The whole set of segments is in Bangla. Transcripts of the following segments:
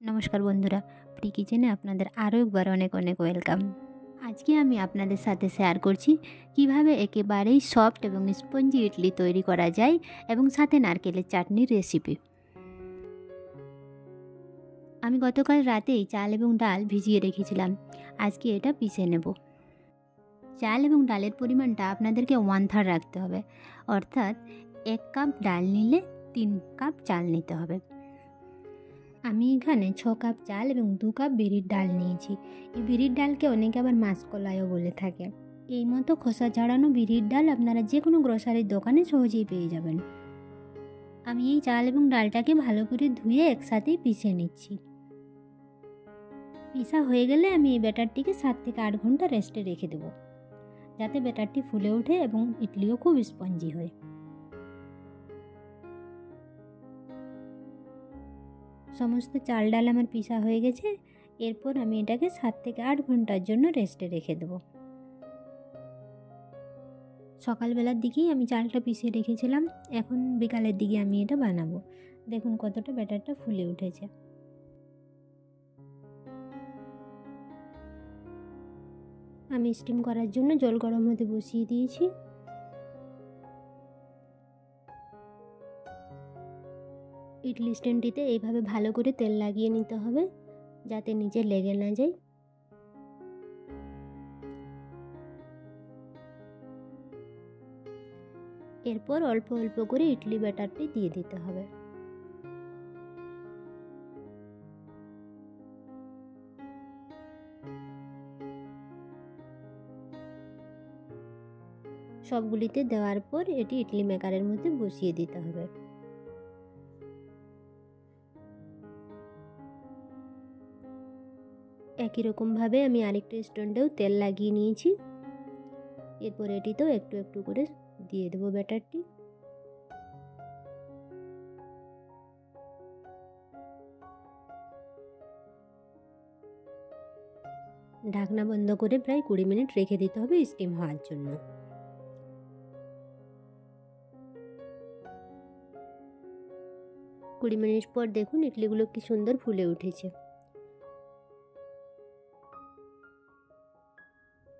নমস্কার বন্ধুরা, প্রি কিচেনে আপনাদের আরও একবার অনেক অনেক ওয়েলকাম। আজকে আমি আপনাদের সাথে শেয়ার করছি কিভাবে একেবারেই সফট এবং স্পঞ্জি ইডলি তৈরি করা যায় এবং সাথে নারকেলের চাটনির রেসিপি। আমি গতকাল রাতেই চাল এবং ডাল ভিজিয়ে রেখেছিলাম। আজকে এটা পিষে নেব। চাল এবং ডালের পরিমাণটা আপনাদেরকে 1/3 রাখতে হবে, অর্থাৎ 1 কাপ ডাল নিলে 3 কাপ চাল নিতে হবে। আমি এখানে 6 কাপ চাল এবং 2 কাপ বিরির ডাল নিয়েছি। এই বিরির ডালকে অনেকে আবার মাসকলাইও বলে থাকে। এই মতো খোসা ছাড়ানো বিরির ডাল আপনারা যে কোনো গ্রোসারির দোকানে সহজেই পেয়ে যাবেন। আমি এই চাল এবং ডালটাকে ভালো করে ধুয়ে একসাথেই পিষে নিচ্ছি। পিষা হয়ে গেলে আমি এই ব্যাটারটিকে 7 থেকে 8 ঘন্টা রেস্টে রেখে দেবো, যাতে ব্যাটারটি ফুলে ওঠে এবং ইডলিও খুব স্পঞ্জি হয়। সমস্ত চাল ডাল আমার পিষা হয়ে গেছে। এরপর আমি এটাকে 7 থেকে 8 ঘন্টার জন্য রেস্টে রেখে দেবো। সকালবেলার দিকেই আমি চালটা পিষে রেখেছিলাম, এখন বিকালের দিকে আমি এটা বানাবো। দেখুন কতটা ব্যাটারটা ফুলে উঠেছে। আমি স্টিম করার জন্য জল গরম হতে বসিয়ে দিয়েছি। ইডলি স্ট্যান্ডটিতে এইভাবে ভালো করে তেল লাগিয়ে নিতে হবে, যাতে নিচে লেগে না যায়। এরপর অল্প অল্প করে ইডলি ব্যাটারটি দিয়ে দিতে হবে। সবগুলিতে দেওয়ার পর এটি ইডলি মেকারের মধ্যে বসিয়ে দিতে হবে। একই রকমভাবে আমি আরেকটা স্ট্যান্ডেও তেল লাগিয়ে নিয়েছি। এরপর এটিতেও একটু একটু করে দিয়ে দেবো ব্যাটারটি। ঢাকনা বন্ধ করে প্রায় 20 মিনিট রেখে দিতে হবে স্টিম হওয়ার জন্য। 20 মিনিট পর দেখুন ইডলিগুলো কি সুন্দর ফুলে উঠেছে।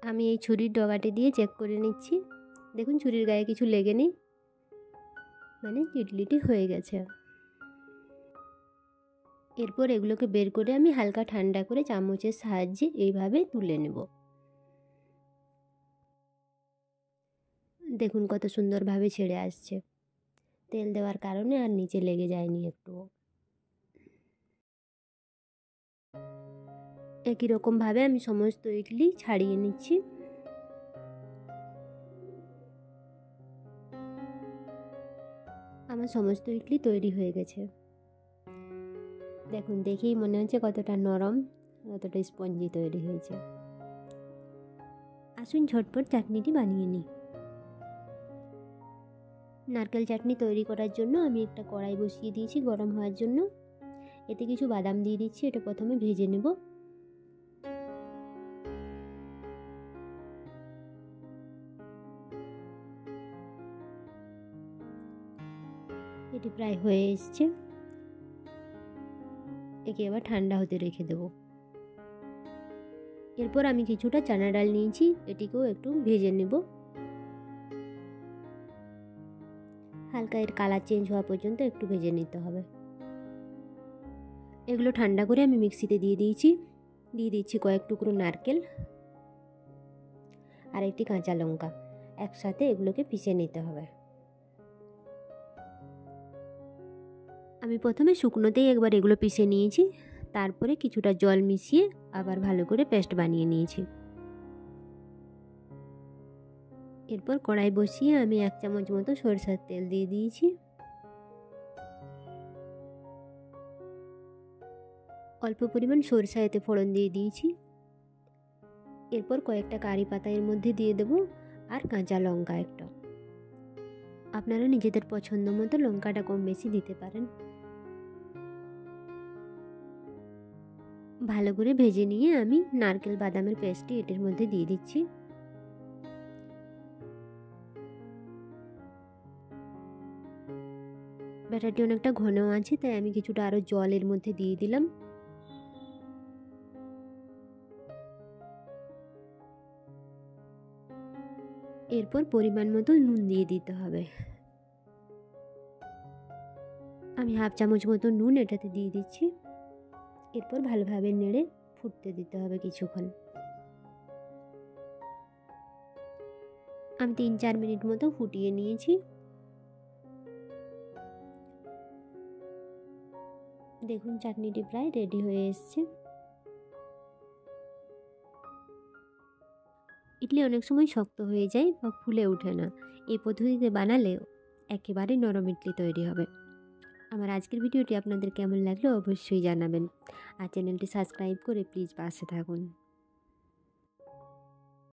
আমি এই ছুরির ডগাটি দিয়ে চেক করে নিচ্ছি। দেখুন ছুরির গায়ে কিছু লেগে নেই, মানে ইডলিটি হয়ে গেছে। এরপর এগুলোকে বের করে আমি হালকা ঠান্ডা করে চামচের সাহায্যে এইভাবে তুলে নেব। দেখুন কত সুন্দরভাবে ছেড়ে আসছে। তেল দেওয়ার কারণে আর নিচে লেগে যায়নি একটুও। একই রকমভাবে আমি সমস্ত ইডলি ছাড়িয়ে নিচ্ছি। আমার সমস্ত ইডলি তৈরি হয়ে গেছে। দেখুন দেখেই মনে হচ্ছে কতটা নরম, কতটা স্পঞ্জি তৈরি হয়েছে। আসুন ঝটপট চাটনিটি বানিয়ে নিই। নারকেল চাটনি তৈরি করার জন্য আমি একটা কড়াই বসিয়ে দিয়েছি গরম হওয়ার জন্য। এতে কিছু বাদাম দিয়ে দিচ্ছি, এটা প্রথমে ভেজে নেব। এটি প্রায় হয়ে এসছে। একে এবার ঠান্ডা হতে রেখে দেব। এরপর আমি কিছুটা চানা ডাল নিয়েছি, এটিকেও একটু ভেজে নেব। হালকা এর কালার চেঞ্জ হওয়া পর্যন্ত একটু ভেজে নিতে হবে। এগুলো ঠান্ডা করে আমি মিক্সিতে দিয়ে দিচ্ছি কয়েক টুকরো নারকেল আর একটি কাঁচা লঙ্কা। একসাথে এগুলোকে পিষে নিতে হবে। আমি প্রথমে শুকনোতেই একবার এগুলো পিষে নিয়েছি, তারপরে কিছুটা জল মিশিয়ে আবার ভালো করে পেস্ট বানিয়ে নিয়েছি। এরপর কড়াই বসিয়ে আমি 1 চামচ মতো সরষের তেল দিয়ে দিয়েছি। অল্প পরিমাণ সরষা এতে ফোড়ন দিয়ে দিয়েছি। এরপর কয়েকটা কারি পাতা এর মধ্যে দিয়ে দেব আর কাঁচা লঙ্কা একটা। আপনারা নিজেদের পছন্দ মতো লঙ্কাটা কম বেশি দিতে পারেন। ভালো করে ভেজে নিয়ে আমি নারকেল বাদামের পেস্টটি এটির মধ্যে দিয়ে দিচ্ছি। ব্যাটারটি অনেকটা ঘন আছে, তাই আমি কিছুটা আরও জল এর মধ্যে দিয়ে দিলাম। এরপর পরিমাণ মতো নুন দিয়ে দিতে হবে। আমি হাফ চামচ মতো নুন এটাতে দিয়ে দিচ্ছি। এরপর ভালোভাবে নেড়ে ফুটতে দিতে হবে কিছুক্ষণ। আমি 3-4 মিনিট মতো ফুটিয়ে নিয়েছি। দেখুন চাটনিটি প্রায় রেডি হয়ে এসছে। ইডলি অনেক সময় শক্ত হয়ে যায় বা ফুলে ওঠে না। এই পদ্ধতিতে বানালে একেবারে নরম ইডলি তৈরি হবে। আমার আজকের ভিডিওটি আপনাদের কেমন লাগলো অবশ্যই জানাবেন। আর চ্যানেলটি সাবস্ক্রাইব করে প্লিজ পাশে থাকুন।